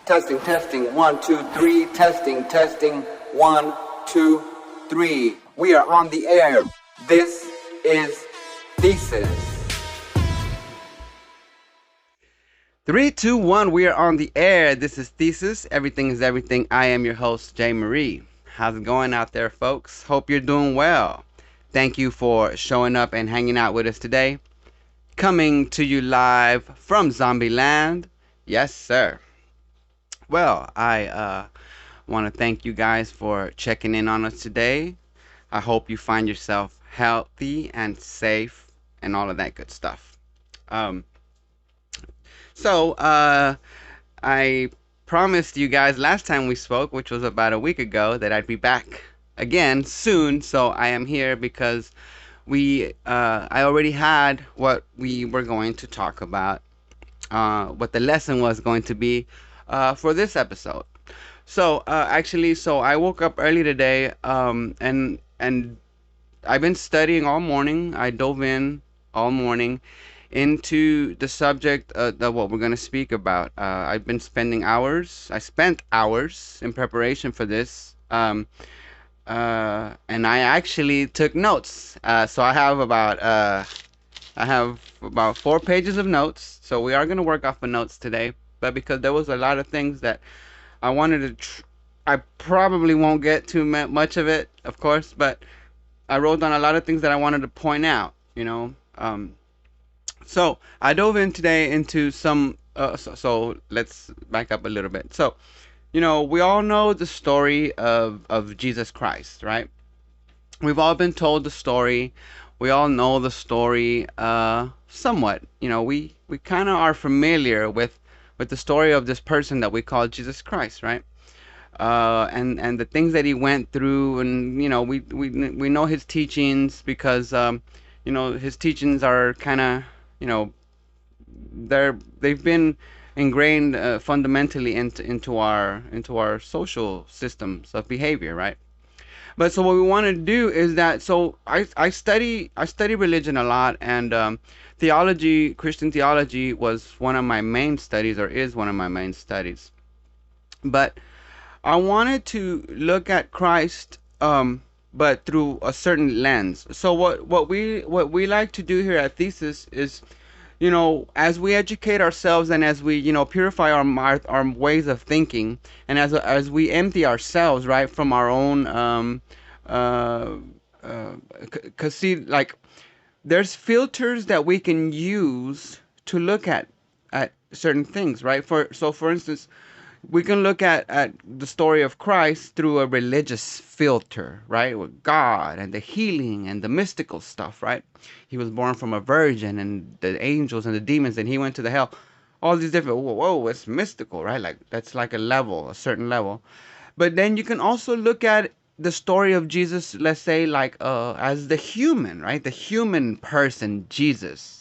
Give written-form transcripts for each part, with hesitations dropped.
Testing, testing, 1, 2, 3, testing, 1, 2, 3. We are on the air. This is Thesis. 3, 2, 1, we are on the air. This is Thesis. Everything is everything. I am your host, Jay Marie. How's it going out there, folks? Hope you're doing well. Thank you for showing up and hanging out with us today. Coming to you live from Zombieland. Yes, sir. Well, I want to thank you guys for checking in on us today. I hope you find yourself healthy and safe and all of that good stuff. I promised you guys last time we spoke, which was about a week ago, that I'd be back again soon. So I am here because I already had what we were going to talk about, what the lesson was going to be for this episode. So I woke up early today, and I've been studying all morning. I dove in all morning into the subject of what we're going to speak about. I've been spending hours. I spent hours in preparation for this, and I actually took notes. So I have about 4 pages of notes. So we are going to work off of notes today. But because there was a lot of things that I wanted to, I probably won't get too much of it, of course. But I wrote down a lot of things that I wanted to point out. So I dove in today into some. So let's back up a little bit. So, we all know the story of Jesus Christ, right? We've all been told the story. We all know the story somewhat. We kind of are familiar with the story of this person that we call Jesus Christ, right? And the things that he went through, and we know his teachings because his teachings are kind of they've been ingrained fundamentally into our social systems of behavior, right? But so what we want to do is that, so I study religion a lot, and Christian theology was one of my main studies, or is one of my main studies. But I wanted to look at Christ, but through a certain lens. So what we like to do here at Thesis is, as we educate ourselves and as we, purify our ways of thinking, and as we empty ourselves, right, from our own, cause see, like, there's filters that we can use to look at certain things, right? For instance, we can look at the story of Christ through a religious filter, right? With God and the healing and the mystical stuff, right? He was born from a virgin, and the angels and the demons, and he went to the hell. All these different, whoa, it's mystical, right? Like, that's like a certain level. But then you can also look at the story of Jesus, let's say, like, as the human, right? The human person, Jesus.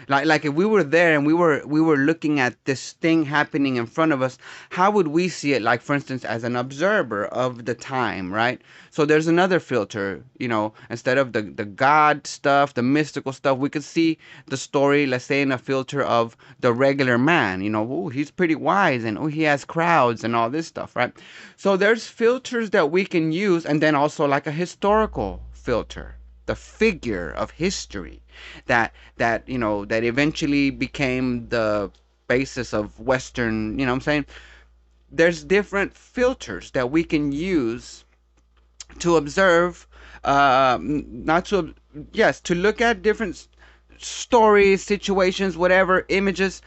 Like if we were there and we were looking at this thing happening in front of us, how would we see it? Like, for instance, as an observer of the time, right? So there's another filter, instead of the God stuff, the mystical stuff, we could see the story, let's say, in a filter of the regular man. He's pretty wise, and he has crowds and all this stuff, right? So there's filters that we can use, and then also like a historical filter, the figure of history that eventually became the basis of Western, what I'm saying? There's different filters that we can use to observe, to look at different stories, situations, whatever, images,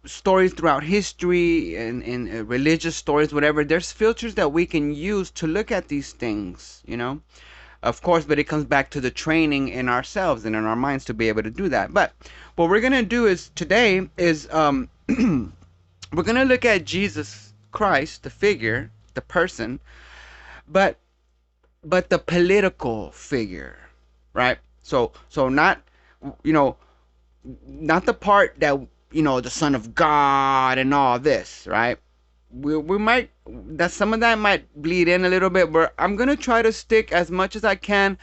stories throughout history, and religious stories, whatever. There's filters that we can use to look at these things, Of course, but it comes back to the training in ourselves and in our minds to be able to do that. But what we're going to do today is we're going to look at Jesus Christ, the figure, the person, but the political figure, right? So not, not the part that, the Son of God and all this, right? We might, that some of that might bleed in a little bit, but I'm gonna try to stick as much as I can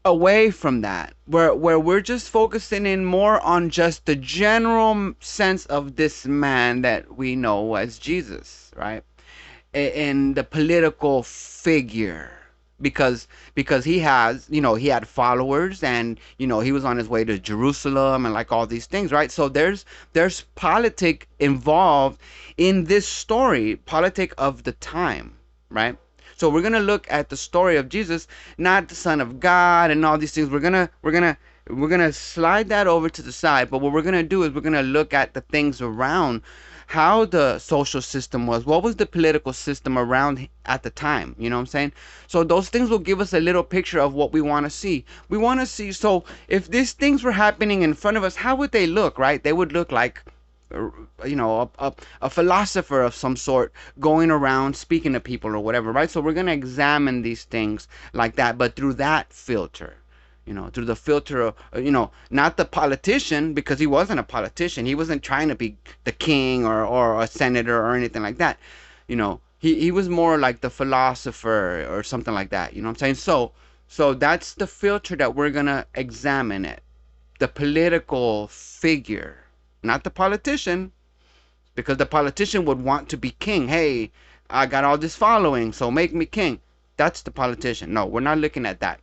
away from that, where we're just focusing in more on just the general sense of this man that we know as Jesus, right? In the political figure, because he has, he had followers, and he was on his way to Jerusalem and like all these things, right? So there's politic involved in this story, politic of the time, right? So we're gonna look at the story of Jesus, not the Son of God and all these things. We're gonna slide that over to the side. But what we're gonna do is we're gonna look at the things around how the social system was, what was the political system around at the time. You know what I'm saying? So those things will give us a little picture of what we want to see. We want to see. So if these things were happening in front of us, how would they look, right? They would look like a philosopher of some sort going around speaking to people or whatever, right? So we're going to examine these things like that, but through that filter, through the filter of, not the politician, because he wasn't a politician. He wasn't trying to be the king or a senator or anything like that. He was more like the philosopher or something like that. You know what I'm saying? So that's the filter that we're going to examine it. The political figure, not the politician, because the politician would want to be king. Hey, I got all this following, so make me king. That's the politician. No, we're not looking at that.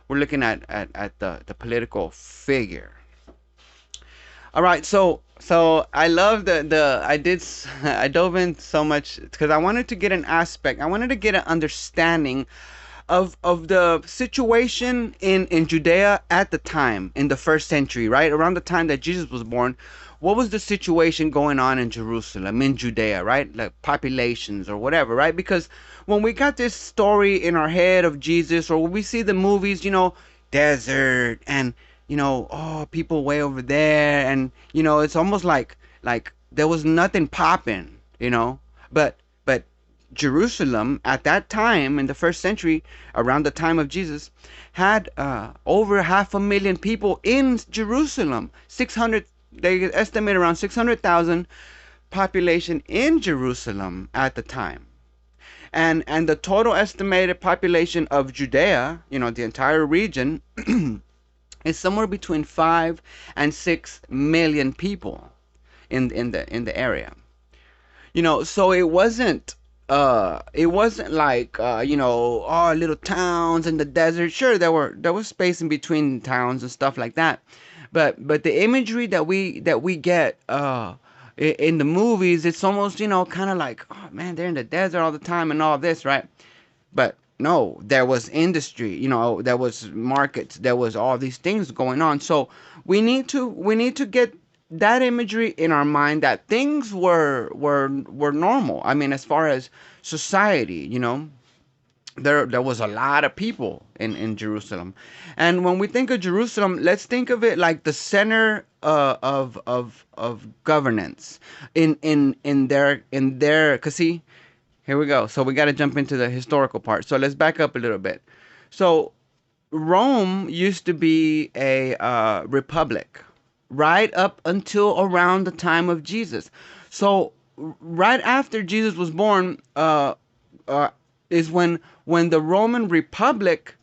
We're looking at the political figure. All right, so I love I dove in so much because I wanted to get an aspect. I wanted to get an understanding of the situation in Judea at the time, in the first century, right? Around the time that Jesus was born, what was the situation going on in Jerusalem, in Judea, right? Like populations or whatever, right? Because when we got this story in our head of Jesus, or when we see the movies, desert and, oh, people way over there, and, it's almost like there was nothing popping, but Jerusalem at that time in the first century, around the time of Jesus, had over 500,000 people in Jerusalem. They estimate around 600,000 population in Jerusalem at the time. And the total estimated population of Judea, the entire region, is somewhere between 5 and 6 million people in the area. So it wasn't like oh, little towns in the desert. Sure, there was space in between towns and stuff like that, but the imagery that we get in the movies, it's almost kind of like, oh man, they're in the desert all the time and all this, right? But no, there was industry, there was markets, there was all these things going on. So we need to get that imagery in our mind, that things were normal. I mean, as far as society, there was a lot of people in Jerusalem. And when we think of Jerusalem, let's think of it like the center of governance in their, cause see, here we go. So we got to jump into the historical part. So let's back up a little bit. So Rome used to be a republic right up until around the time of Jesus. So right after Jesus was born, is when the Roman Republic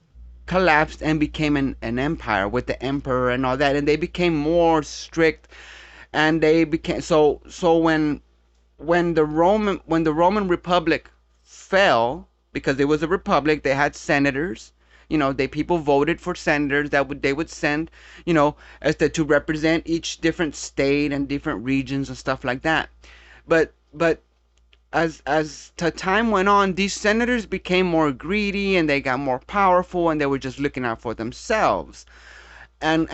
collapsed and became an empire with the emperor and all that, and they became more strict, and they became so when the Roman Republic fell, because it was a republic, they had senators. People voted for senators that they would send, as to represent each different state and different regions and stuff like that. But as time went on, these senators became more greedy and they got more powerful, and they were just looking out for themselves. And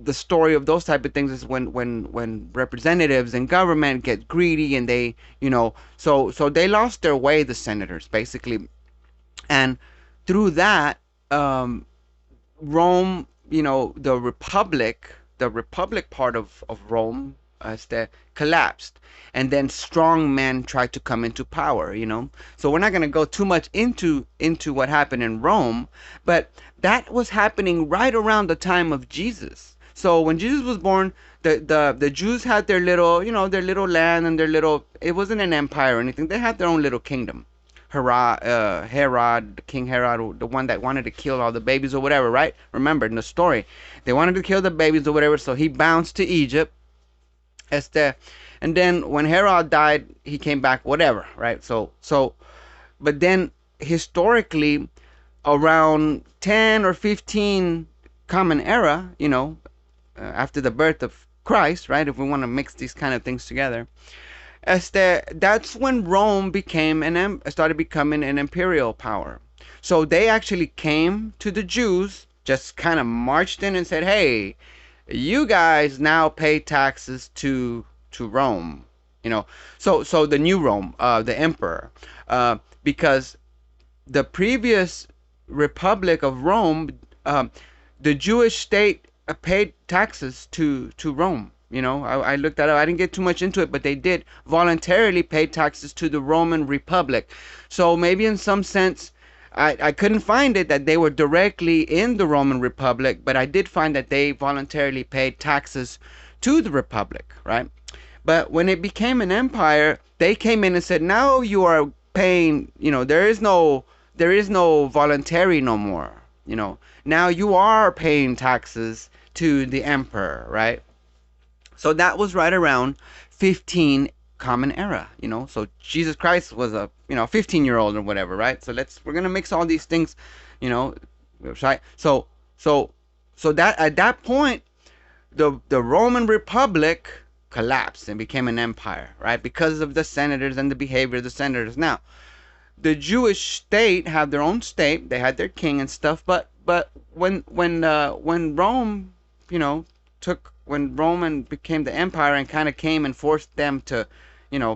the story of those type of things is when representatives and government get greedy, and they so they lost their way, the senators, basically. And through that, Rome, the republic part of Rome, collapsed, and then strong men tried to come into power. So we're not going to go too much into what happened in Rome, but that was happening right around the time of Jesus. So when Jesus was born, the Jews had their little, their little land, and it wasn't an empire or anything. They had their own little kingdom. Herod, King Herod, the one that wanted to kill all the babies or whatever, right? Remember in the story, they wanted to kill the babies or whatever, so he bounced to Egypt. Este, and then when Herod died, he came back, whatever, right? But then historically, around 10 or 15 Common Era, after the birth of Christ, right? If we want to mix these kind of things together, that's when Rome became started becoming an imperial power. So they actually came to the Jews, just kind of marched in and said, "Hey, you guys now pay taxes to Rome." So the new Rome, the emperor, because the previous Republic of Rome, the Jewish state paid taxes to Rome. I looked that up. I didn't get too much into it, but they did voluntarily pay taxes to the Roman Republic. So maybe in some sense, I couldn't find it that they were directly in the Roman Republic, but I did find that they voluntarily paid taxes to the Republic, right? But when it became an empire, they came in and said, now you are paying, there is no voluntary no more. Now you are paying taxes to the emperor, right? So that was right around 15 Common Era. So Jesus Christ was a 15-year-old or whatever, right? So we're gonna mix all these things, right? So that at that point, the Roman Republic collapsed and became an empire, right? Because of the senators and the behavior of the senators. Now, the Jewish state have their own state. They had their king and stuff. But when Rome, when Rome became the empire and kind of came and forced them to,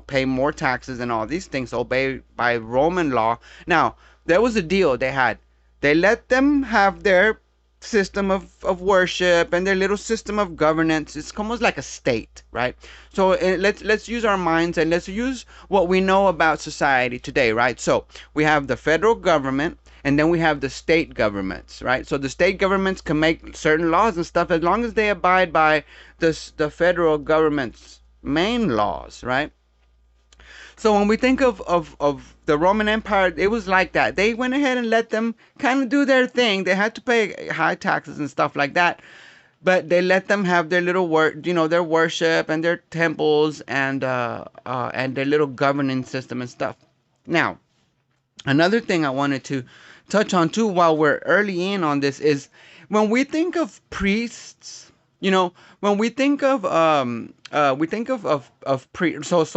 pay more taxes and all these things, obey by Roman law. Now, there was a deal they had. They let them have their system of worship and their little system of governance. It's almost like a state, right? So let's use our minds and let's use what we know about society today, right? So we have the federal government and then we have the state governments, right? So the state governments can make certain laws and stuff as long as they abide by the federal government's main laws, right? So when we think of the Roman Empire, it was like that. They went ahead and let them kind of do their thing. They had to pay high taxes and stuff like that, but they let them have their little their worship and their temples and their little governing system and stuff. Now, another thing I wanted to touch on too, while we're early in on this, is when we think of priests. When we think of so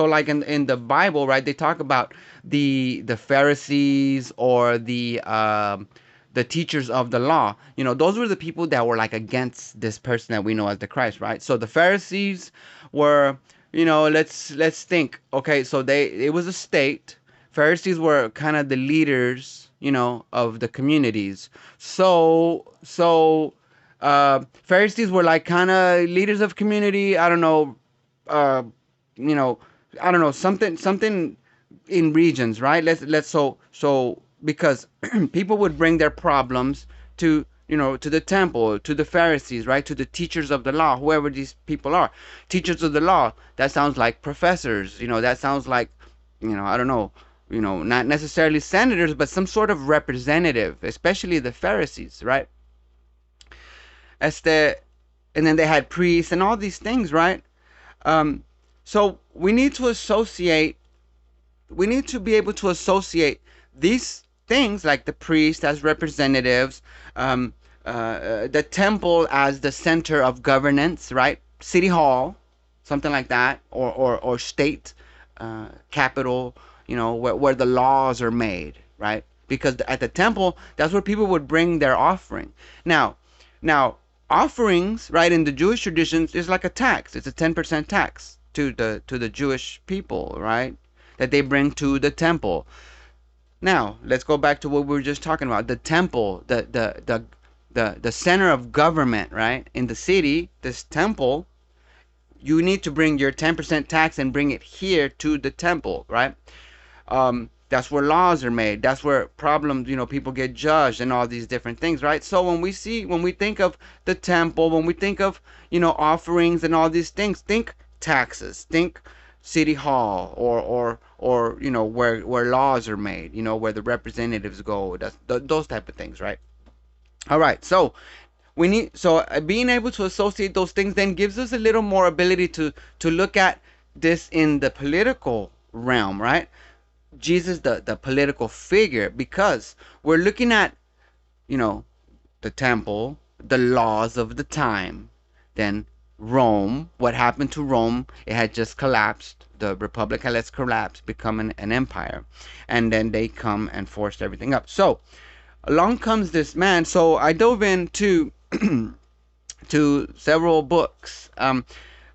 like in the Bible, right? They talk about the Pharisees or the teachers of the law. Those were the people that were like against this person that we know as the Christ, right? So the Pharisees were, let's think. Okay, so it was a state. Pharisees were kind of the leaders, of the communities. Pharisees were like kind of leaders of community. I don't know, I don't know, something in regions, right? So because people would bring their problems to the temple, to the Pharisees, right? To the teachers of the law, whoever these people are. Teachers of the law, that sounds like professors, that sounds like, I don't know, not necessarily senators, but some sort of representative, especially the Pharisees, right? And then they had priests and all these things, right? So we need to be able to associate these things like the priest as representatives, the temple as the center of governance, right? City hall, something like that, or state capital, where the laws are made, right? Because at the temple, that's where people would bring their offering. Now, offerings, right, in the Jewish traditions is like a tax. It's a 10% tax to the Jewish people, right, that they bring to the temple. Now, let's go back to what we were just talking about. The temple, the center of government, right, in the city, this temple, you need to bring your 10% tax and bring it here to the temple, right? That's where laws are made. That's where problems, people get judged and all these different things, right? So when we think of the temple, when we think of, offerings and all these things, think taxes, think city hall, or where laws are made, where the representatives go. Those type of things, right? All right, so being able to associate those things then gives us a little more ability to look at this in the political realm, right? Jesus, the political figure, because we're looking at, you know, the temple, the laws of the time, then Rome, what happened to Rome? It had just collapsed. The Republic had just collapsed, become an empire. And then they come and forced everything up. So along comes this man. So I dove into to several books.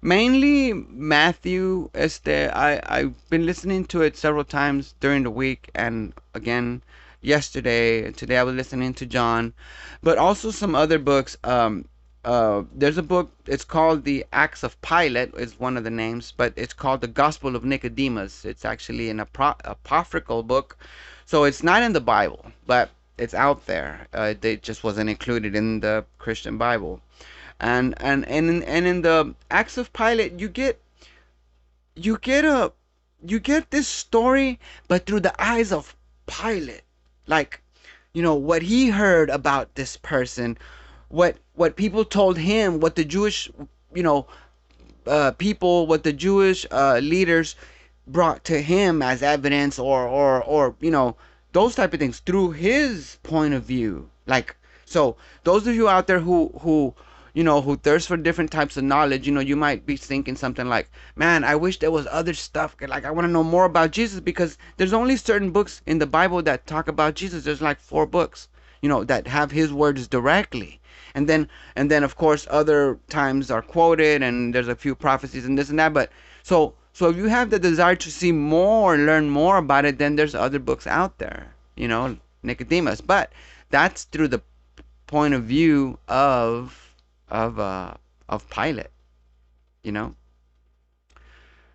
Mainly Matthew. I've been listening to it several times during the week, and again yesterday. Today I was listening to John, but also some other books. There's a book. It's called The Acts of Pilate. Is one of the names, but it's called The Gospel of Nicodemus. It's actually an apocryphal book, so it's not in the Bible, but it's out there. It just wasn't included in the Christian Bible. And in the Acts of Pilate, you get a you get this story, but through the eyes of Pilate, like, what he heard about this person, what people told him, what the Jewish, you know people, what the Jewish leaders brought to him as evidence, or those type of things through his point of view. Like, so those of you out there who thirst for different types of knowledge, you might be thinking something like, man, I wish there was other stuff. Like, I want to know more about Jesus, because there's only certain books in the Bible that talk about Jesus. There's like 4 books, that have his words directly. And then of course other times are quoted, and there's a few prophecies and this and that. But so if you have the desire to see more, learn more about it, then there's other books out there, Nicodemus. But that's through the point of view of Pilate, you know.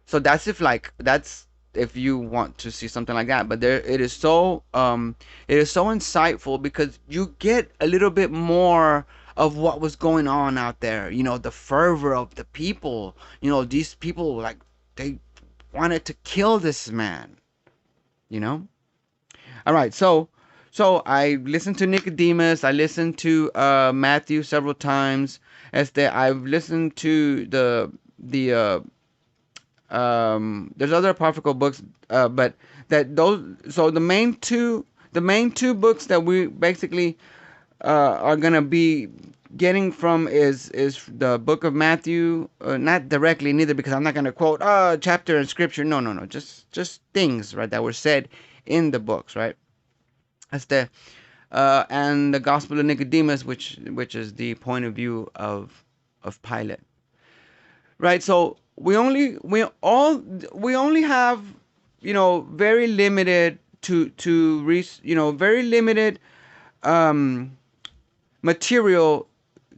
So that's if you want to see something like that. But it is so insightful, because you get a little bit more of what was going on out there. The fervor of the people. These people, like, they wanted to kill this man. All right, so I listened to Nicodemus. I listened to Matthew several times. I've listened to the there's other apocryphal books, but that those so the main two books that we basically are gonna be getting from is the book of Matthew. Not directly, neither, because I'm not gonna quote chapter and scripture. No. Just things, right, that were said in the books, right? That's the and the Gospel of Nicodemus, which is the point of view of Pilate, right? So we only have, very limited very limited material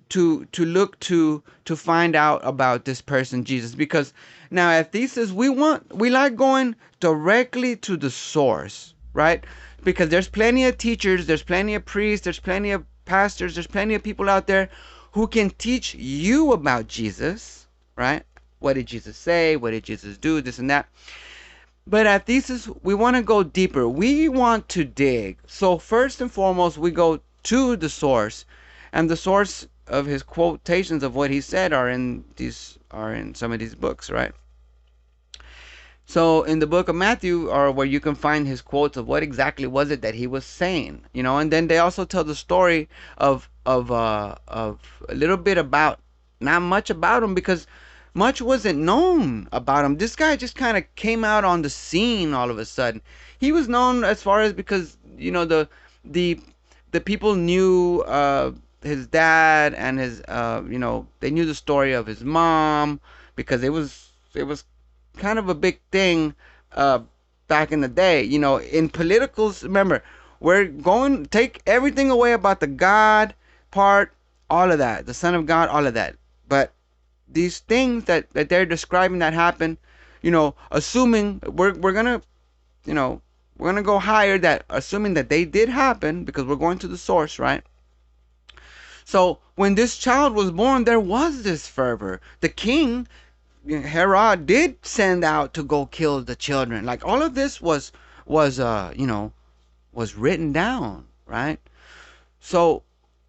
to look to find out about this person Jesus, because now at Thesis we like going directly to the source, right? Because there's plenty of teachers, there's plenty of priests, there's plenty of pastors, there's plenty of people out there who can teach you about Jesus, right? What did Jesus say? What did Jesus do? This and that. But at Thesis, we want to go deeper. We want to dig. So first and foremost, we go to the source, and the source of his quotations of what he said are in some of these books, right? So in the book of Matthew, or where you can find his quotes of what exactly was it that he was saying, and then they also tell the story of a little bit about, not much about him, because much wasn't known about him. This guy just kind of came out on the scene all of a sudden. He was known as far as, because the people knew his dad and his they knew the story of his mom, because it was kind of a big thing back in the day. In politicals, remember, we're going to take everything away about the God part, all of that, the Son of God, all of that. But these things that they're describing that happen, assuming we're gonna go higher, that assuming that they did happen, because we're going to the source, right? So when this child was born, there was this fervor. The king Herod did send out to go kill the children. Like all of this was was written down, right? So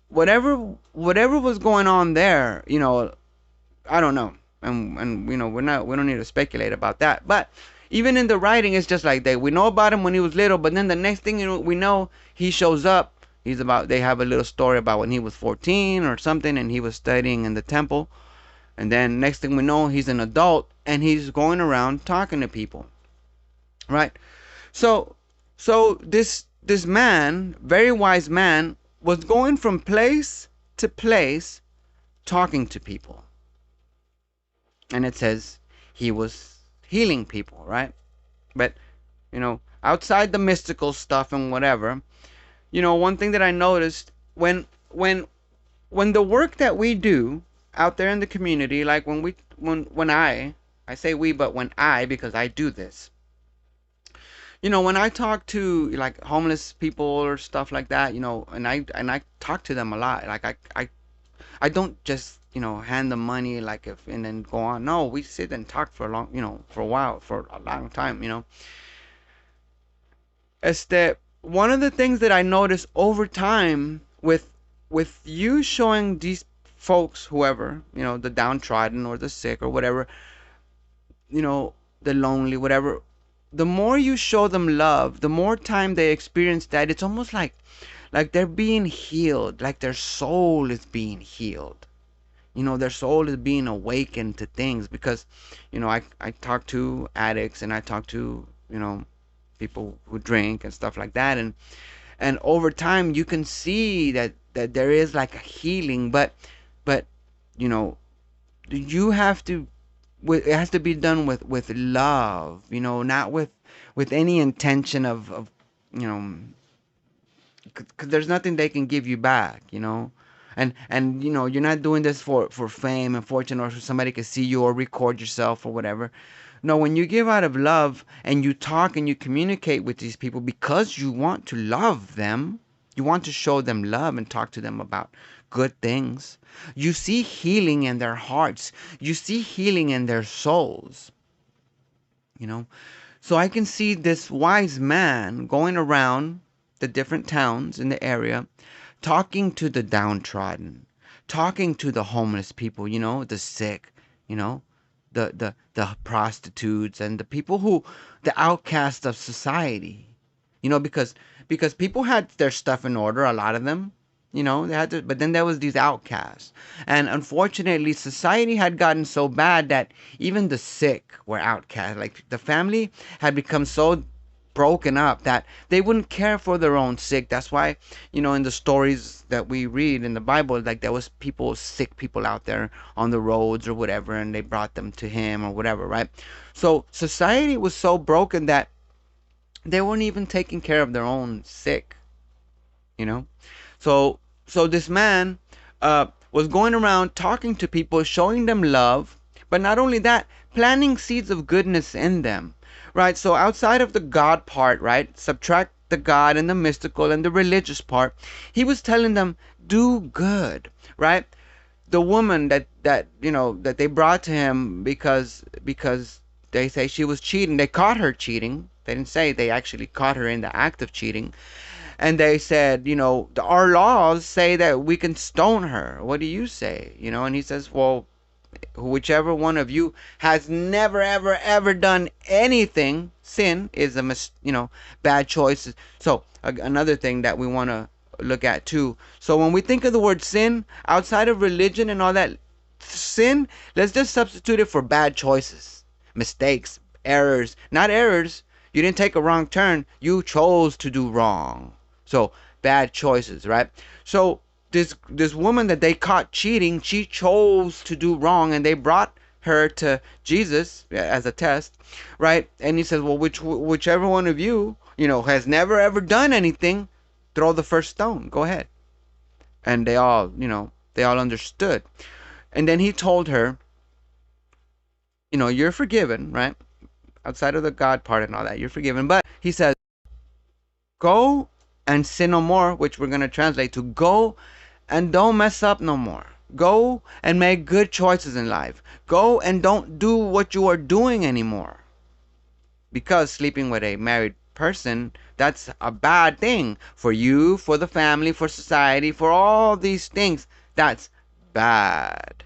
whatever was going on there, I don't know, and we don't need to speculate about that. But even in the writing, it's just like we know about him when he was little, but then the next thing we know, he shows up. They have a little story about when he was 14 or something, and he was studying in the temple, and then next thing we know, he's an adult and he's going around talking to people, right? So this man, very wise man, was going from place to place talking to people. And it says he was healing people, right? But, outside the mystical stuff and whatever, one thing that I noticed when the work that we do out there in the community, like when I say we, but when because I do this, when I talk to like homeless people or stuff like that, and I talk to them a lot. Like I don't just hand them money like if and then go on. No, we sit and talk for a long, for a while, for a long time. Este, one of the things that I noticed over time with you showing these folks, whoever, the downtrodden or the sick or whatever, the lonely, whatever, the more you show them love, the more time they experience that, it's almost like they're being healed, like their soul is being healed. Their soul is being awakened to things because, I talk to addicts and I talk to, people who drink and stuff like that. And over time you can see that there is like a healing, but, you know, you have to, it has to be done with love, not with any intention of you know, because there's nothing they can give you back, and you're not doing this for fame and fortune or so somebody can see you or record yourself or whatever. No, when you give out of love and you talk and you communicate with these people because you want to love them, you want to show them love and talk to them about good things, you see healing in their hearts, you see healing in their souls, you know so I can see this wise man going around the different towns in the area, talking to the downtrodden, talking to the homeless people, the sick, you know, the prostitutes and the people the outcasts of society, because people had their stuff in order, a lot of them, they had to, but then there was these outcasts. And unfortunately, society had gotten so bad that even the sick were outcast. Like the family had become so broken up that they wouldn't care for their own sick. That's why, in the stories that we read in the Bible, like there was sick people out there on the roads or whatever, and they brought them to him or whatever, right? So society was so broken that they weren't even taking care of their own sick, you know? So this man was going around talking to people, showing them love, but not only that, planting seeds of goodness in them, right? So outside of the God part, right? Subtract the God and the mystical and the religious part. He was telling them, do good, right? The woman that they brought to him because they say she was cheating. They caught her cheating. They didn't say, they actually caught her in the act of cheating. And they said, our laws say that we can stone her. What do you say? And he says, well, whichever one of you has never, ever, ever done anything, sin is bad choices. So another thing that we want to look at too. So when we think of the word sin, outside of religion and all that, sin, let's just substitute it for bad choices, mistakes, errors. Not errors. You didn't take a wrong turn. You chose to do wrong. So bad choices, right? So this woman that they caught cheating, she chose to do wrong, and they brought her to Jesus as a test, right? And he says, well, whichever one of you, has never ever done anything, throw the first stone. Go ahead. And they all understood. And then he told her, you're forgiven, right? Outside of the God part and all that, you're forgiven. But he says, go and sin no more, which we're going to translate to go and don't mess up no more. Go and make good choices in life. Go and don't do what you are doing anymore. Because sleeping with a married person, that's a bad thing for you, for the family, for society, for all these things. That's bad.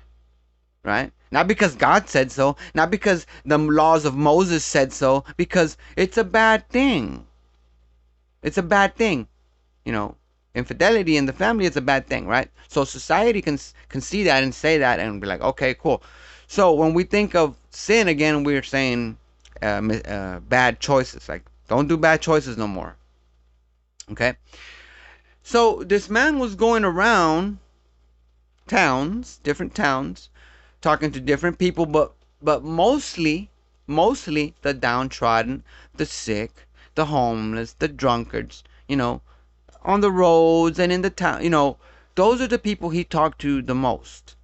Right? Not because God said so, not because the laws of Moses said so, because it's a bad thing. It's a bad thing. You know, infidelity in the family is a bad thing, right? So society can see that and say that and be like, okay, cool. So when we think of sin again, we're saying bad choices. Like, don't do bad choices no more. Okay. So this man was going around towns, different towns, talking to different people, but mostly the downtrodden, the sick, the homeless, the drunkards, on the roads and in the town, those are the people he talked to the most.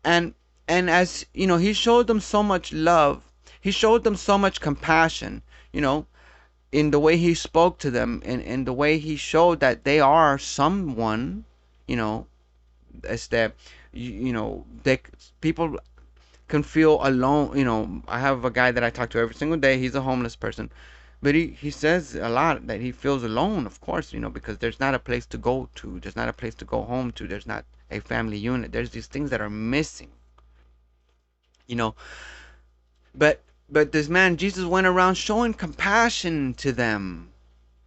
And as he showed them so much love, he showed them so much compassion, you know, in the way he spoke to them, in the way he showed that they are someone, you know, as that they people can feel alone. I have a guy that I talk to every single day. He's a homeless person. But he says a lot that he feels alone, of course, because there's not a place to go to. There's not a place to go home to. There's not a family unit. There's these things that are missing, you know. But this man, Jesus, went around showing compassion to them.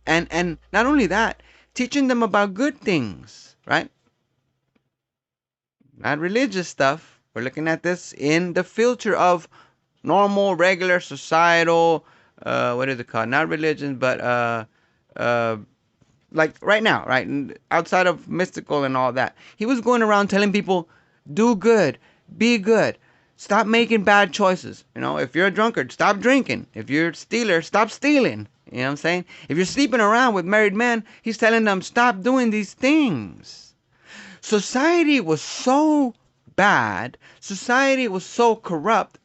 And not only that, teaching them about good things, right? Not religious stuff. We're looking at this in the filter of normal, regular, societal, what is it called? Not religion, but uh, like right now, right? Outside of mystical and all that. He was going around telling people, do good, be good, stop making bad choices. If you're a drunkard, stop drinking. If you're a stealer, stop stealing. You know what I'm saying? If you're sleeping around with married men, he's telling them, stop doing these things. Society was so bad, society was so corrupt,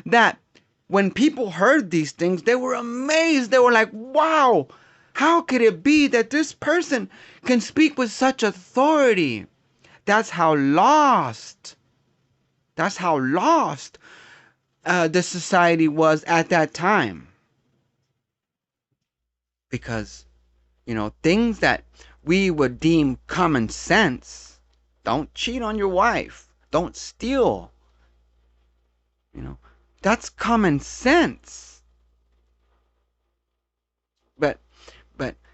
that when people heard these things, they were amazed. They were like, wow, how could it be that this person can speak with such authority? That's how lost the society was at that time. Because, things that we would deem common sense, don't cheat on your wife, don't steal, that's common sense. But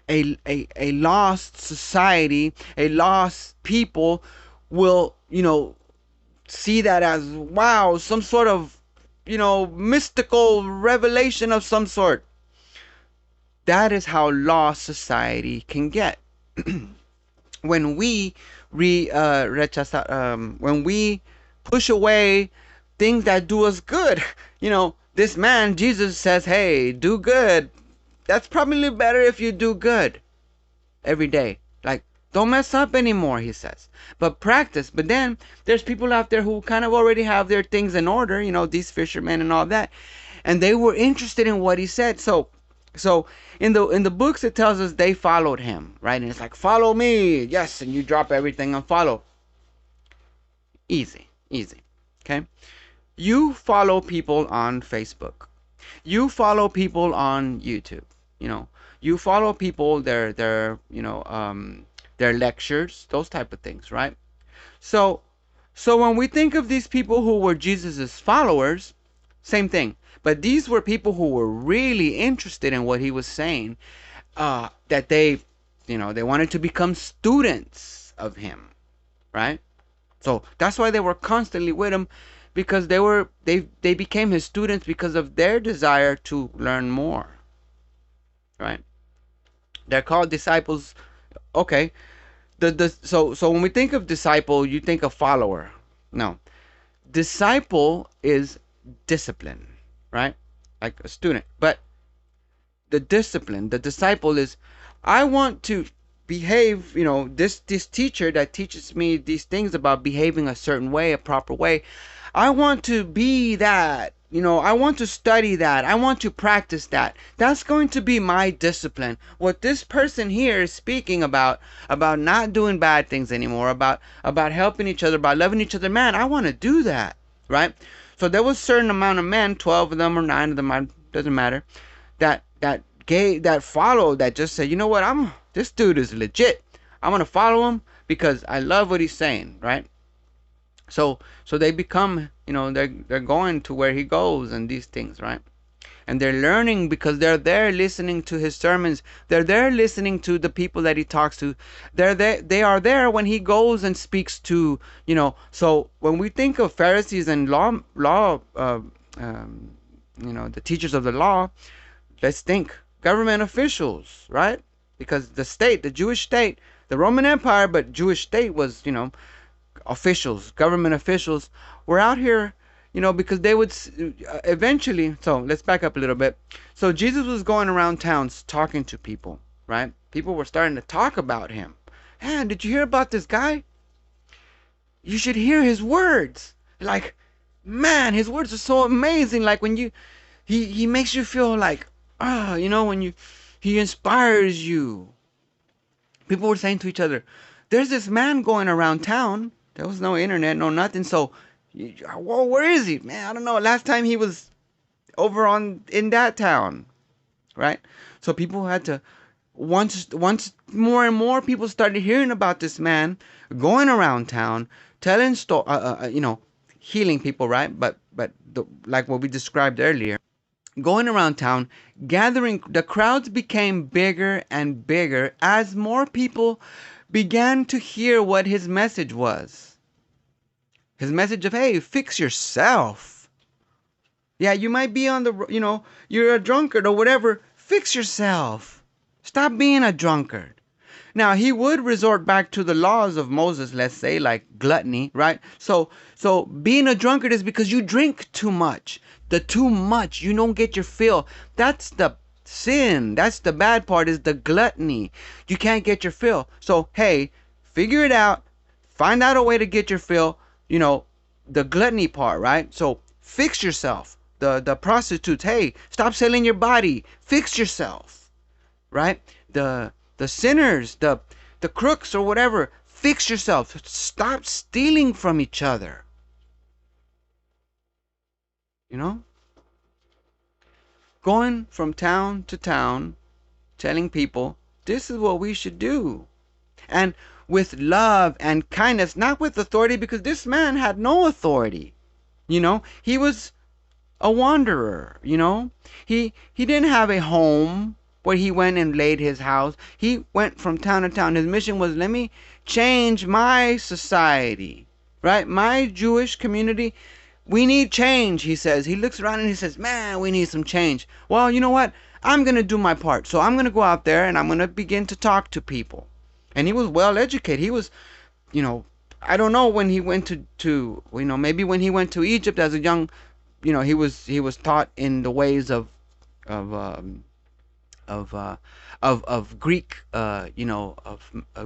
a lost society, a lost people will, see that as, wow, some sort of, mystical revelation of some sort. That is how lost society can get. When we when we push away things that do us good, this man Jesus says, hey, do good. That's probably better if you do good every day. Like, don't mess up anymore, he says, but practice. But then there's people out there who kind of already have their things in order, these fishermen and all that, and they were interested in what he said. So in the books it tells us they followed him, right? And it's like, follow me, yes, and you drop everything and follow. Easy. Okay, you follow people on Facebook, you follow people on YouTube, you follow people, their lectures, those type of things, right? So when we think of these people who were Jesus's followers, same thing. But these were people who were really interested in what he was saying, that they wanted to become students of him, right? So that's why they were constantly with him, because they became his students because of their desire to learn more, right? They're called disciples. Okay, so when we think of disciple, you think of follower. No, disciple is discipline, right? Like a student. But the disciple is, I want to behave, this teacher that teaches me these things about behaving a certain way, a proper way, I want to be that I want to study that. I want to practice that. That's going to be my discipline. What this person here is speaking about not doing bad things anymore, about helping each other, about loving each other. Man, I want to do that, right? So there was a certain amount of men, 12 of them or 9 of them, doesn't matter, that followed, that just said, you know what, this dude is legit. I'm gonna follow him because I love what he's saying, right? So they become, they're going to where he goes and these things, right? And they're learning because they're there listening to his sermons. They're there listening to the people that he talks to. They are there when he goes and speaks to, so when we think of Pharisees and the teachers of the law, let's think government officials, right? Because the state, the Jewish state, the Roman Empire, but Jewish state was, officials, government officials were out here, because they would eventually. So let's back up a little bit. So Jesus was going around towns talking to people, right? People were starting to talk about him. Man, did you hear about this guy? You should hear his words. Like, man, his words are so amazing. Like when he makes you feel like, when he inspires you. People were saying to each other, there's this man going around town. There was no internet, no nothing. So, whoa, where is he? Man, I don't know. Last time he was over in that town, right? So people had to, once more and more people started hearing about this man going around town, telling healing people, right? But like what we described earlier, going around town, gathering, the crowds became bigger and bigger as more people began to hear what his message was. His message of, hey, fix yourself. Yeah, you might be on you're a drunkard or whatever. Fix yourself. Stop being a drunkard. Now, he would resort back to the laws of Moses, let's say, like gluttony, right? So being a drunkard is because you drink too much. The too much, you don't get your fill. That's the sin. That's the bad part, is the gluttony. You can't get your fill. So, hey, figure it out. Find out a way to get your fill. The gluttony part, right? So fix yourself. The prostitutes, hey, stop selling your body. Fix yourself, right? The sinners, the crooks or whatever, fix yourself. Stop stealing from each other. Going from town to town, telling people, this is what we should do. And with love and kindness, not with authority, because this man had no authority. He was a wanderer, He didn't have a home where he went and laid his house. He went from town to town. His mission was, let me change my society, right? My Jewish community, we need change, he says. He looks around and he says, man, we need some change. Well, you know what? I'm going to do my part. So I'm going to go out there and I'm going to begin to talk to people. And he was well educated. He was, I don't know when he went to maybe when he went to Egypt as a young, he was taught in the ways of Greek,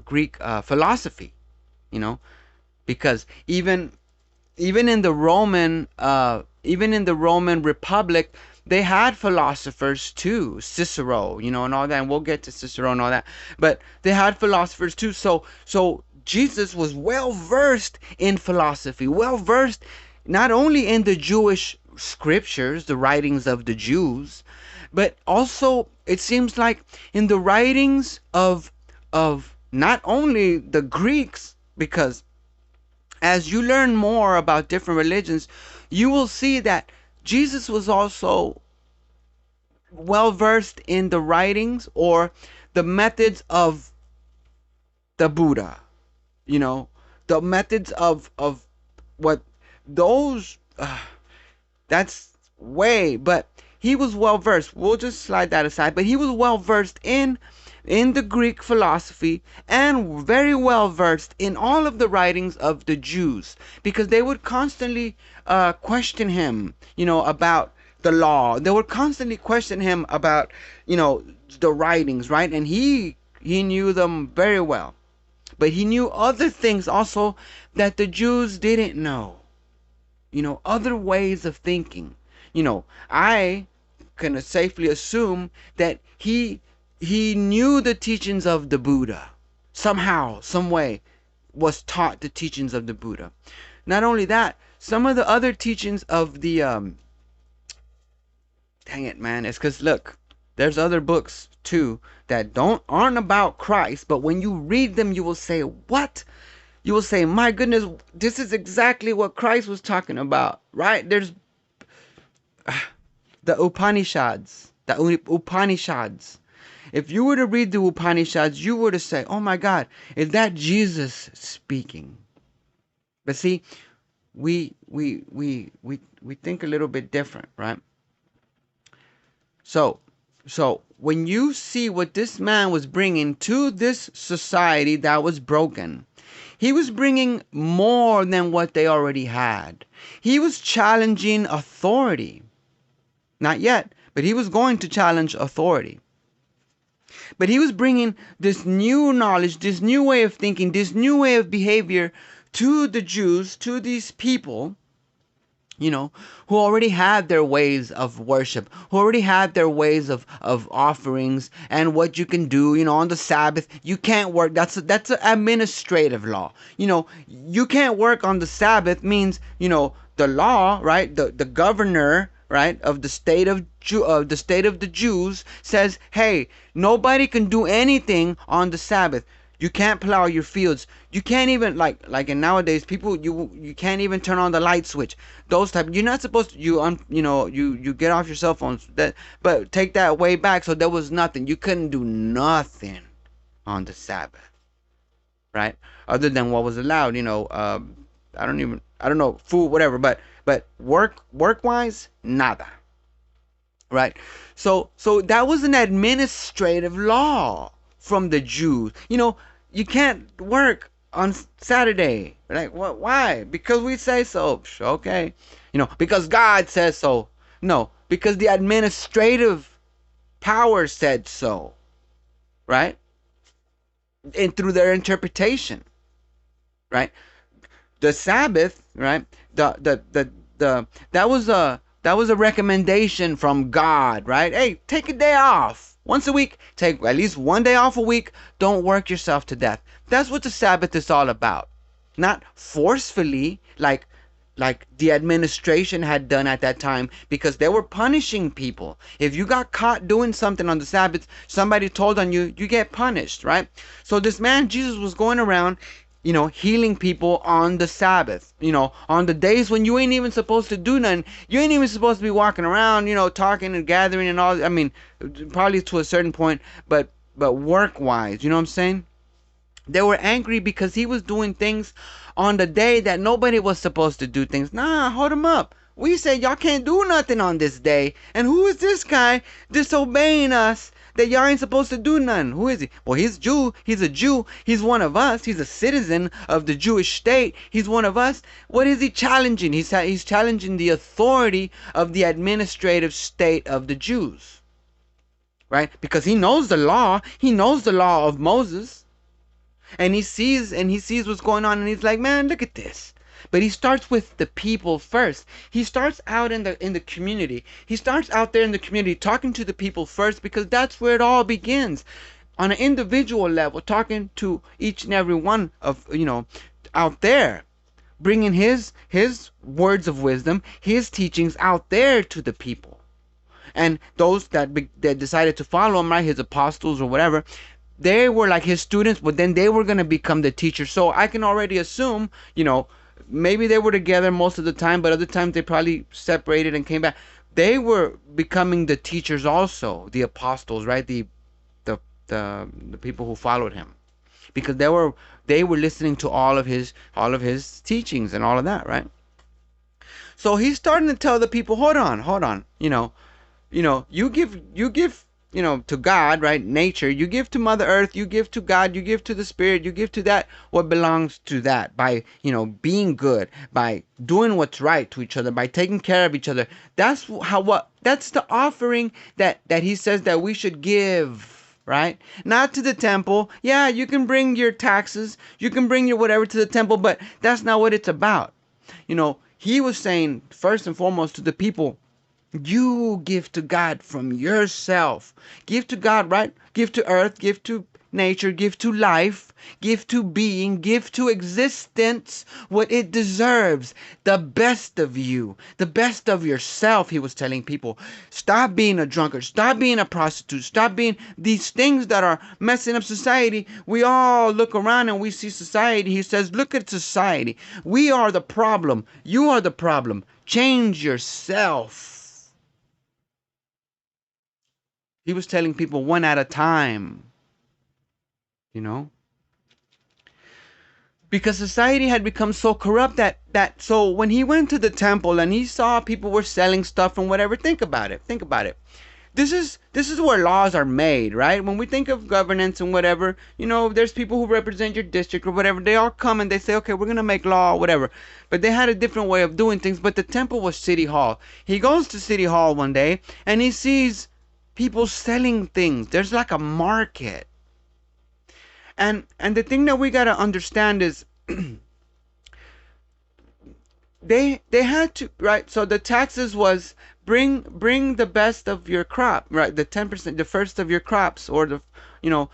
Greek philosophy, because even in the Roman Republic, they had philosophers too, Cicero, and all that, and we'll get to Cicero and all that, but they had philosophers too. So Jesus was well versed in philosophy, well versed not only in the Jewish scriptures, the writings of the Jews, but also, it seems like, in the writings of not only the Greeks, because as you learn more about different religions, you will see that Jesus was also well versed in the writings or the methods of the Buddha, the methods of what those, that's way, but he was well versed. We'll just slide that aside, but he was well versed in the Greek philosophy and very well versed in all of the writings of the Jews, because they would constantly question him, about the law. They would constantly question him about, the writings, right? And he knew them very well, but he knew other things also that the Jews didn't know, other ways of thinking. I can safely assume that he knew the teachings of the Buddha. Somehow, some way, was taught the teachings of the Buddha. Not only that, some of the other teachings of the dang it, man, it's because look, there's other books too that aren't about Christ, but when you read them, you will say, "What?" You will say, "My goodness, this is exactly what Christ was talking about." Right? There's the Upanishads. The Upanishads. If you were to read the Upanishads, you were to say, "Oh my God, is that Jesus speaking?" But see, we think a little bit different, right? So, when you see what this man was bringing to this society that was broken, he was bringing more than what they already had. He was challenging authority. Not yet, but he was going to challenge authority. But he was bringing this new knowledge, this new way of thinking, this new way of behavior to the Jews, to these people, who already had their ways of worship, who already had their ways of offerings and what you can do, on the Sabbath. You can't work. That's an administrative law. You can't work on the Sabbath means, the law, right? The governor, right, of the state of the Jews says, hey, nobody can do anything on the Sabbath. You can't plow your fields. You can't even like in nowadays people you can't even turn on the light switch. Those type. You're not supposed to you get off your cell phones. But take that way back. So there was nothing. You couldn't do nothing on the Sabbath, right? Other than what was allowed. I don't know, food, whatever. But work wise, nada. Right? So that was an administrative law from the Jews. You can't work on Saturday. Like, what? Why? Because we say so. Okay. Because God says so. No, because the administrative power said so. Right? And through their interpretation. Right? The Sabbath, right? That was a recommendation from God, right? Hey, take a day off. Once a week, take at least one day off a week. Don't work yourself to death. That's what the Sabbath is all about. Not forcefully, like the administration had done at that time, because they were punishing people. If you got caught doing something on the Sabbath, somebody told on you, you get punished, right? So this man, Jesus, was going around, healing people on the Sabbath, on the days when you ain't even supposed to do nothing. You ain't even supposed to be walking around, talking and gathering and all. I mean, probably to a certain point, but work-wise, you know what I'm saying? They were angry because he was doing things on the day that nobody was supposed to do things. Nah, hold him up. We said y'all can't do nothing on this day. And who is this guy disobeying us that y'all ain't supposed to do nothing? Who is he? Well, he's Jew. He's a Jew. He's one of us. He's a citizen of the Jewish state. He's one of us. What is he challenging? He's challenging the authority of the administrative state of the Jews. Right? Because he knows the law. He knows the law of Moses. And he sees what's going on, and he's like, man, look at this. But he starts with the people first. He starts out in the community. He starts out there in the community talking to the people first, because that's where it all begins. On an individual level, talking to each and every one of, out there, bringing his words of wisdom, his teachings out there to the people. And those that decided to follow him, right, his apostles or whatever, they were like his students, but then they were going to become the teachers. So I can already assume, maybe they were together most of the time, but other times they probably separated and came back. They were becoming the teachers also, the apostles, right? The people who followed him, because they were listening to all of his teachings and all of that, right? So he's starting to tell the people, hold on, you give to God, right? Nature, you give to Mother Earth, you give to God, you give to the Spirit, you give to that what belongs to that by, being good, by doing what's right to each other, by taking care of each other. That's the offering that he says that we should give, right? Not to the temple. Yeah, you can bring your taxes, you can bring your whatever to the temple, but that's not what it's about. He was saying first and foremost to the people, You give to God from yourself. Give to God, right? Give to earth, give to nature, give to life, give to being, give to existence what it deserves. The best of you, the best of yourself, he was telling people. Stop being a drunkard, stop being a prostitute, stop being these things that are messing up society. We all look around and we see society. He says, look at society. We are the problem. You are the problem. Change yourself. He was telling people one at a time, you know, because society had become so corrupt that so when he went to the temple and he saw people were selling stuff and whatever, think about it. Think about it. This is where laws are made, right? When we think of governance and whatever, there's people who represent your district or whatever. They all come and they say, okay, we're gonna make law or whatever. But they had a different way of doing things. But the temple was City Hall. He goes to City Hall one day and he sees people selling things. There's like a market. And the thing that we gotta understand is they had to, right? So the taxes was bring the best of your crop, right? The 10%, the first of your crops, or the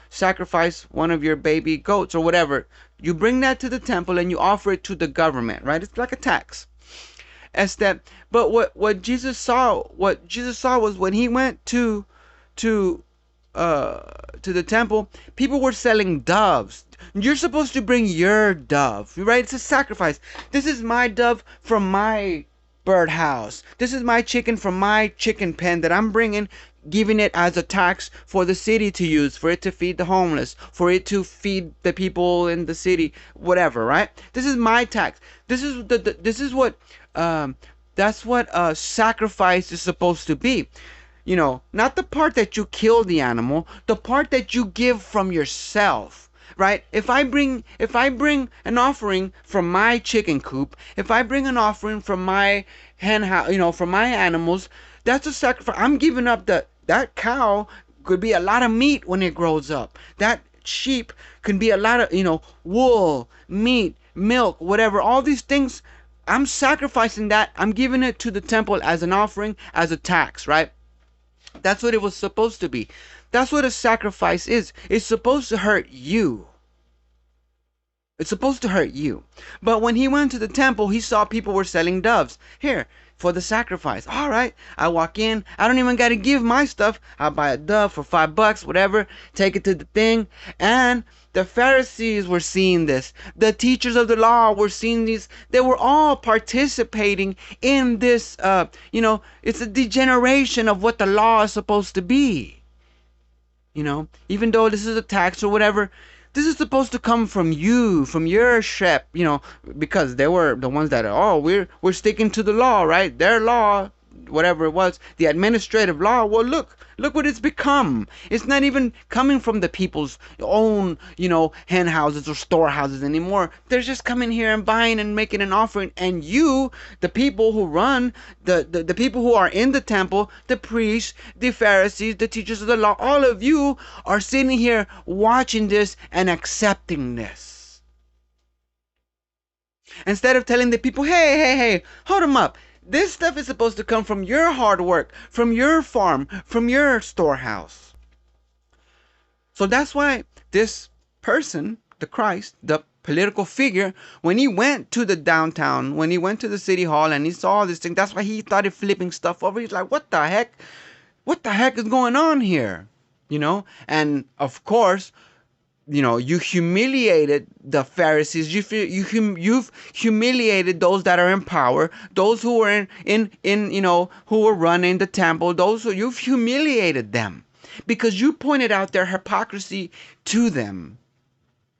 sacrifice one of your baby goats or whatever. You bring that to the temple and you offer it to the government, right? It's like a tax. As that, but what Jesus saw was when he went to to the temple, people were selling doves. You're supposed to bring your dove, right? It's a sacrifice. This is my dove from my birdhouse. This is my chicken from my chicken pen that I'm bringing, giving it as a tax for the city to use, for it to feed the homeless, for it to feed the people in the city, whatever, right? This is my tax. This is this is what that's what a sacrifice is supposed to be. Not the part that you kill the animal, the part that you give from yourself, right? If I bring an offering from my chicken coop, if I bring an offering from my hen house, from my animals, that's a sacrifice. I'm giving up that cow could be a lot of meat when it grows up. That sheep can be a lot of, wool, meat, milk, whatever, all these things. I'm sacrificing that. I'm giving it to the temple as an offering, as a tax, right? That's what it was supposed to be. That's what a sacrifice is. It's supposed to hurt you. It's supposed to hurt you. But when he went to the temple, he saw people were selling doves. Here, for the sacrifice. All right, I walk in. I don't even got to give my stuff. I buy a dove for $5, whatever. Take it to the thing. And the Pharisees were seeing this. The teachers of the law were seeing these. They were all participating in this. It's a degeneration of what the law is supposed to be. Even though this is a tax or whatever, this is supposed to come from you, from your shep, because they were the ones that, we're sticking to the law, right? Their law, whatever it was, the administrative law. Well, look what it's become. It's not even coming from the people's own, hen houses or storehouses anymore. They're just coming here and buying and making an offering. And you, the people who run, the people who are in the temple, the priests, the Pharisees, the teachers of the law, all of you are sitting here watching this and accepting this. Instead of telling the people, hey, hold them up. This stuff is supposed to come from your hard work, from your farm, from your storehouse. So that's why this person, the Christ, the political figure, when he went to the downtown, when he went to the city hall and he saw this thing, that's why he started flipping stuff over. He's like, what the heck? What the heck is going on here? And of course, you humiliated the Pharisees. You've humiliated those that are in power, those who were in who were running the temple. Those who you've humiliated them because you pointed out their hypocrisy to them.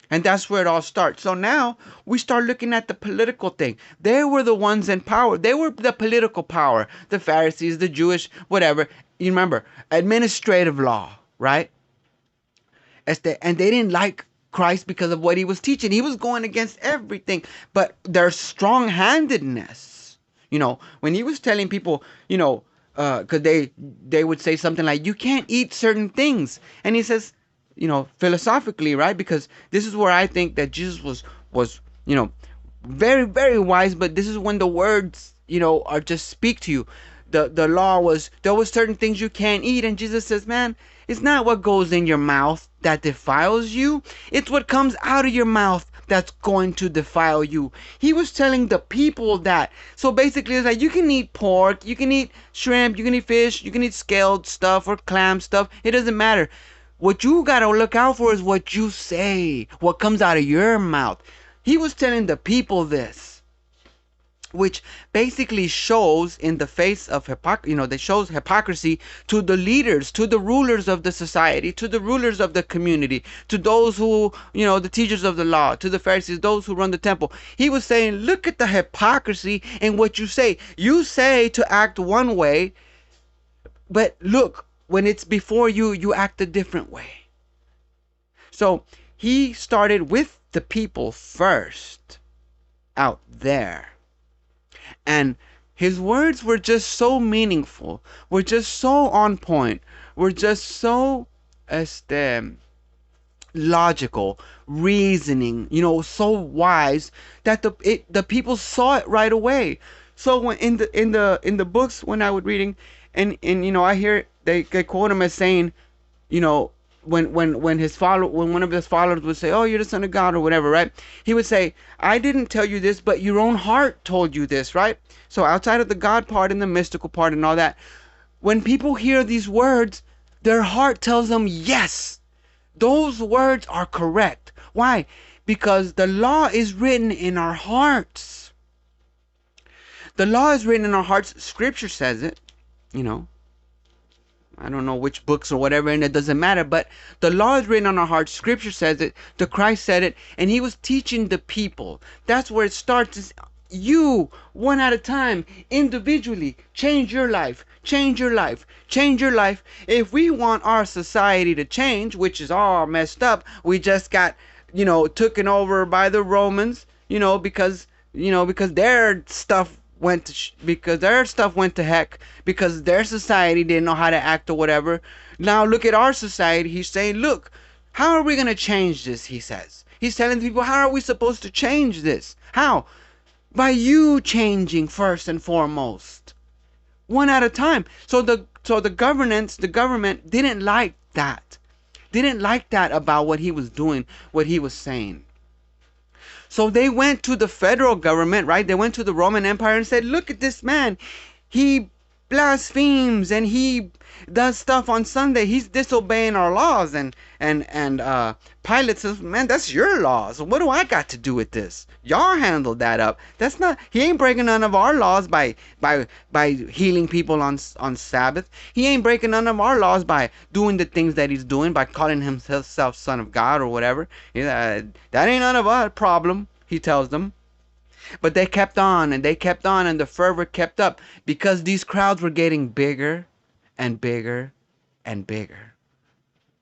And that's where it all starts. So now we start looking at the political thing. They were the ones in power. They were the political power. The Pharisees, the Jewish, whatever. You remember, administrative law, right? And they didn't like Christ because of what he was teaching. He was going against everything. But their strong-handedness, when he was telling people, because they would say something like, you can't eat certain things. And he says, philosophically, right? Because this is where I think that Jesus was very, very wise. But this is when the words, are just speak to you. the law was, there was certain things you can't eat, and Jesus says, man, it's not what goes in your mouth that defiles you, it's what comes out of your mouth that's going to defile you. He was telling the people that. So basically it's like, you can eat pork, you can eat shrimp, you can eat fish, you can eat scaled stuff or clam stuff, it doesn't matter. What you gotta look out for is what you say, what comes out of your mouth. He was telling the people this, which basically shows in the face of that shows hypocrisy to the leaders, to the rulers of the society, to the rulers of the community, to those who, the teachers of the law, to the Pharisees, those who run the temple. He was saying, look at the hypocrisy in what you say. You say to act one way, but look, when it's before you, you act a different way. So he started with the people first out there. And his words were just so meaningful, were just so on point, were just so logical, reasoning, so wise that the people saw it right away. So when in the books when I was reading, and I hear they quote him as saying, when one of his followers would say, oh, you're the son of God or whatever, right? He would say, I didn't tell you this, but your own heart told you this, right? So outside of the God part and the mystical part and all that, when people hear these words, their heart tells them, yes, those words are correct. Why? Because the law is written in our hearts. The law is written in our hearts. Scripture says it, I don't know which books or whatever, and it doesn't matter, but the law is written on our hearts. Scripture says it. The Christ said it, and he was teaching the people. That's where it starts. You, one at a time, individually, change your life, change your life, change your life. If we want our society to change, which is all messed up, we just got, taken over by the Romans, because their stuff went to heck, because their society didn't know how to act or whatever. Now look at our society. He's saying, look, how are we going to change this? He's telling people, how are we supposed to change this? How? By you changing first and foremost, one at a time. So the government didn't like that about what he was doing, what he was saying. So they went to the federal government, right? They went to the Roman Empire and said, look at this man. He blasphemes and he does stuff on Sunday. He's disobeying our laws. And Pilate says, man, that's your laws. What do I got to do with this? Y'all handled that up. He ain't breaking none of our laws by healing people on Sabbath. He ain't breaking none of our laws by doing the things that he's doing, by calling himself son of God or whatever. That ain't none of our problem, he tells them. But they kept on and the fervor kept up because these crowds were getting bigger and bigger and bigger.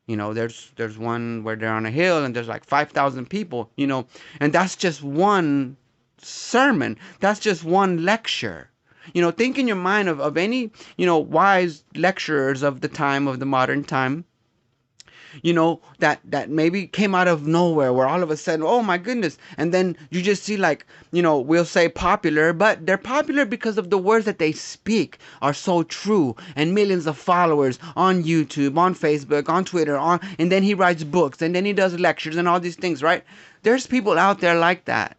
There's one where they're on a hill and there's like 5,000 people, and that's just one sermon. That's just one lecture. Think in your mind of any, wise lecturers of the time, of the modern time, that maybe came out of nowhere, where all of a sudden, oh my goodness, and then you just see, like, we'll say popular, but they're popular because of the words that they speak are so true, and millions of followers on YouTube, on Facebook, on Twitter, and then he writes books, and then he does lectures and all these things, right? There's people out there like that.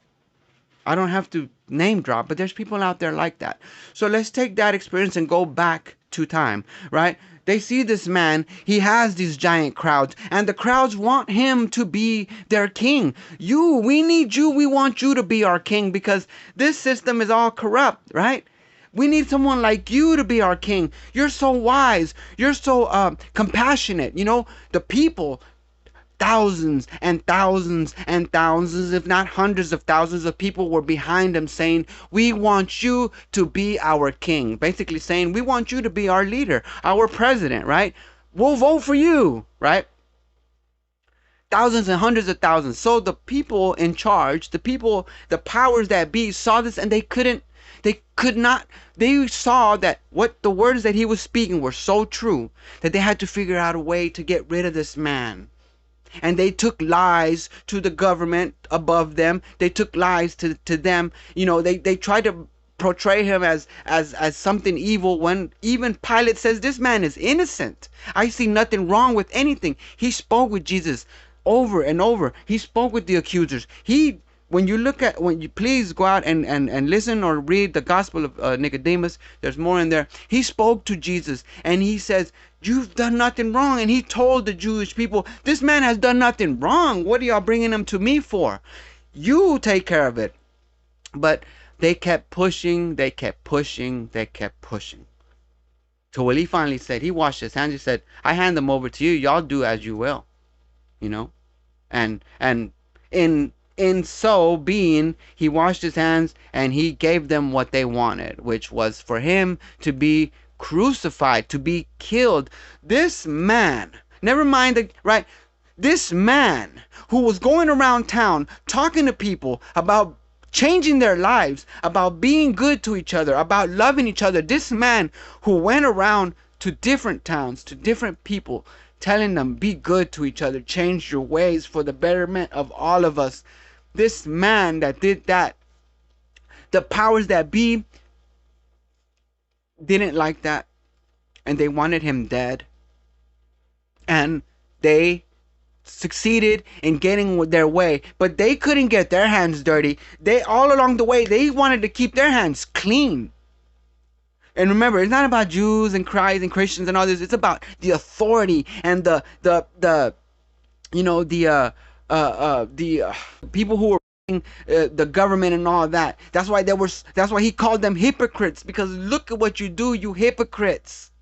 I don't have to name drop, but there's people out there like that. So let's take that experience and go back to time, right? They see this man, he has these giant crowds, and the crowds want him to be their king. We need you, we want you to be our king, because this system is all corrupt, right? We need someone like you to be our king. You're so wise, you're so compassionate. The people, thousands and thousands and thousands, if not hundreds of thousands of people were behind him saying, we want you to be our king. Basically saying, we want you to be our leader, our president, right? We'll vote for you, right? Thousands and hundreds of thousands. So the people in charge, the powers that be saw this, and they saw that what the words that he was speaking were so true that they had to figure out a way to get rid of this man. And they took lies to the government above them. They took lies to them. They tried to portray him as something evil, when even Pilate says this man is innocent. I see nothing wrong with anything. He spoke with Jesus over and over. He spoke with the accusers. He When you look at, when you please go out and listen or read the Gospel of Nicodemus, there's more in there. He spoke to Jesus and he says, you've done nothing wrong. And he told the Jewish people, this man has done nothing wrong. What are y'all bringing him to me for? You take care of it. But they kept pushing, they kept pushing, they kept pushing. So when he finally said, he washed his hands, he said, I hand them over to you. Y'all do as you will. You know? And in so being, he washed his hands and he gave them what they wanted, which was for him to be crucified, to be killed. This man, never mind the, right? This man who was going around town talking to people about changing their lives, about being good to each other, about loving each other. This man who went around to different towns, to different people, telling them, be good to each other, change your ways for the betterment of all of us. This man that did that, the powers that be didn't like that, and they wanted him dead. And they succeeded in getting their way, but they couldn't get their hands dirty. They, all along the way, they wanted to keep their hands clean. And remember, it's not about Jews and Christ and Christians and all this. It's about the authority and the people who were the government and all that. That's why that's why he called them hypocrites, because look at what you do, you hypocrites.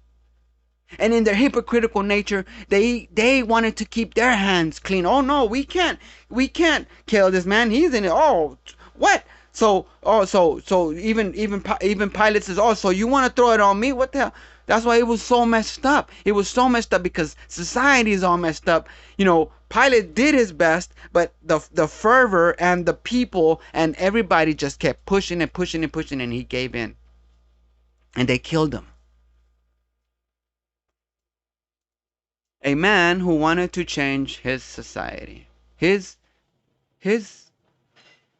And in their hypocritical nature, they wanted to keep their hands clean. Oh no, we can't kill this man. He's in it. Oh, what? So even Pilate says, oh, so you want to throw it on me? What the hell? That's why it was so messed up. It was so messed up because society is all messed up. You know, Pilate did his best, but the fervor and the people and everybody just kept pushing and pushing and pushing, and he gave in. And they killed him. A man who wanted to change his society, his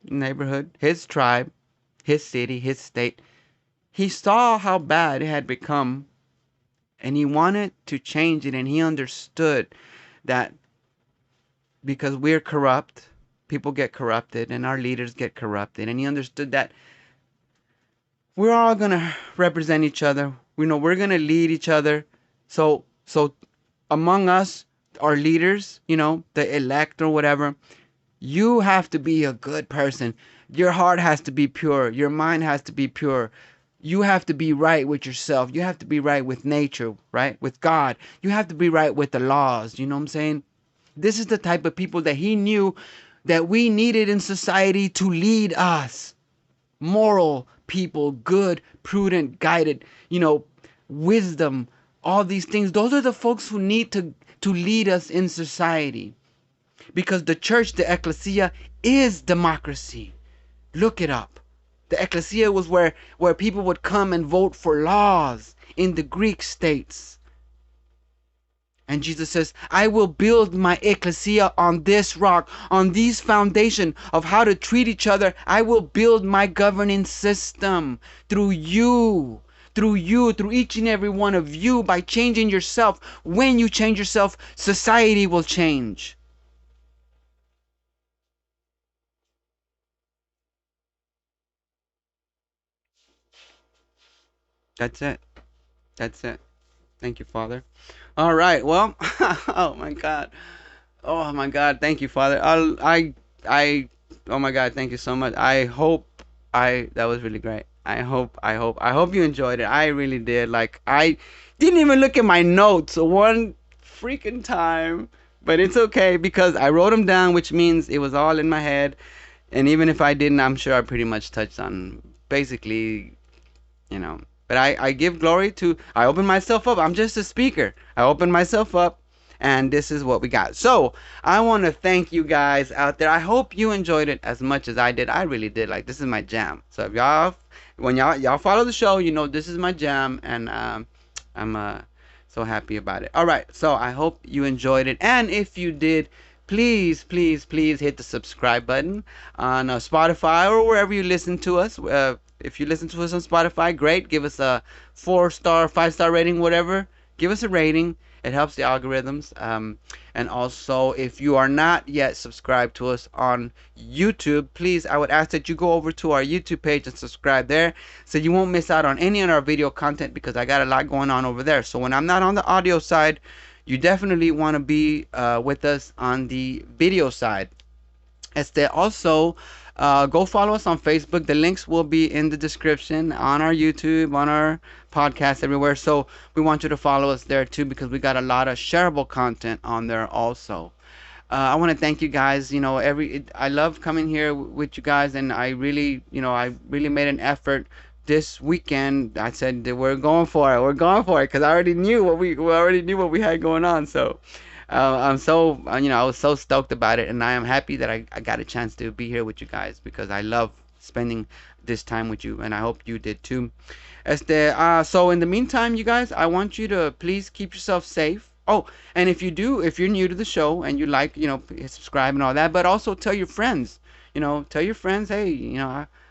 neighborhood, his tribe, his city, his state. He saw how bad it had become, and he wanted to change it, and he understood that because we're corrupt, people get corrupted, and our leaders get corrupted, and he understood that we're all going to represent each other. We know we're going to lead each other. So among us, our leaders, you know, the elect or whatever, you have to be a good person. Your heart has to be pure. Your mind has to be pure. You have to be right with yourself. You have to be right with nature, right? With God. You have to be right with the laws. You know what I'm saying? This is the type of people that he knew that we needed in society to lead us. Moral people, good, prudent, guided, you know, wisdom, all these things. Those are the folks who need to lead us in society. Because the church, the ecclesia, is democracy. Look it up. The ecclesia was where people would come and vote for laws in the Greek states. And Jesus says, I will build my ecclesia on this rock, on this foundation of how to treat each other. I will build my governing system through you, through each and every one of you, by changing yourself. When you change yourself, society will change. That's it. That's it. Thank you, Father. All right. Well, oh my God. Oh my God. Thank you, Father. Oh my God. Thank you so much. That was really great. I hope you enjoyed it. I really did. Like, I didn't even look at my notes one freaking time, but it's okay because I wrote them down, which means it was all in my head. And even if I didn't, I'm sure I pretty much touched on basically, you know. But I give glory to, I open myself up. I'm just a speaker. I open myself up, and this is what we got. So I want to thank you guys out there. I hope you enjoyed it as much as I did. I really did. Like, this is my jam. So if when y'all follow the show, you know this is my jam, and I'm so happy about it. All right. So I hope you enjoyed it, and if you did, please hit the subscribe button on Spotify or wherever you listen to us. If you listen to us on Spotify, great. Give us a 4-star, 5-star rating, whatever. Give us a rating. It helps the algorithms. And also, if you are not yet subscribed to us on YouTube, please, I would ask that you go over to our YouTube page and subscribe there so you won't miss out on any of our video content, because I got a lot going on over there. So when I'm not on the audio side, you definitely want to be with us on the video side. Also, go follow us on Facebook. The links will be in the description on our YouTube, on our podcast, everywhere. So we want you to follow us there too, because we got a lot of shareable content on there also. I want to thank you guys. I love coming here with you guys, and I really made an effort this weekend. I said that we're going for it. We're going for it, because I already knew we already knew what we had going on. So I was so stoked about it, and I am happy that I got a chance to be here with you guys, because I love spending this time with you, and I hope you did too. So in the meantime, you guys, I want you to please keep yourself safe. Oh, and if you're new to the show and you like, subscribe and all that, but also tell your friends, hey,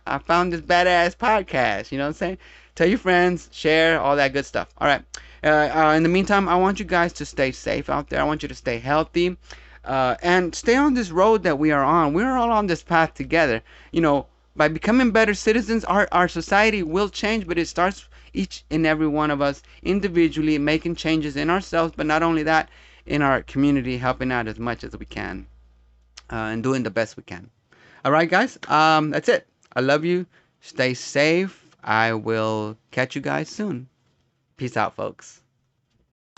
I found this badass podcast, you know what I'm saying? Tell your friends, share, all that good stuff. All right. In the meantime, I want you guys to stay safe out there. I want you to stay healthy, and stay on this road that we are on. We're all on this path together. By becoming better citizens, our society will change, but it starts each and every one of us individually making changes in ourselves, but not only that, in our community, helping out as much as we can, and doing the best we can. All right, guys. That's it. I love you. Stay safe. I will catch you guys soon. Peace out, folks.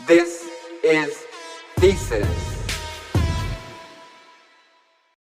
This is Thesis.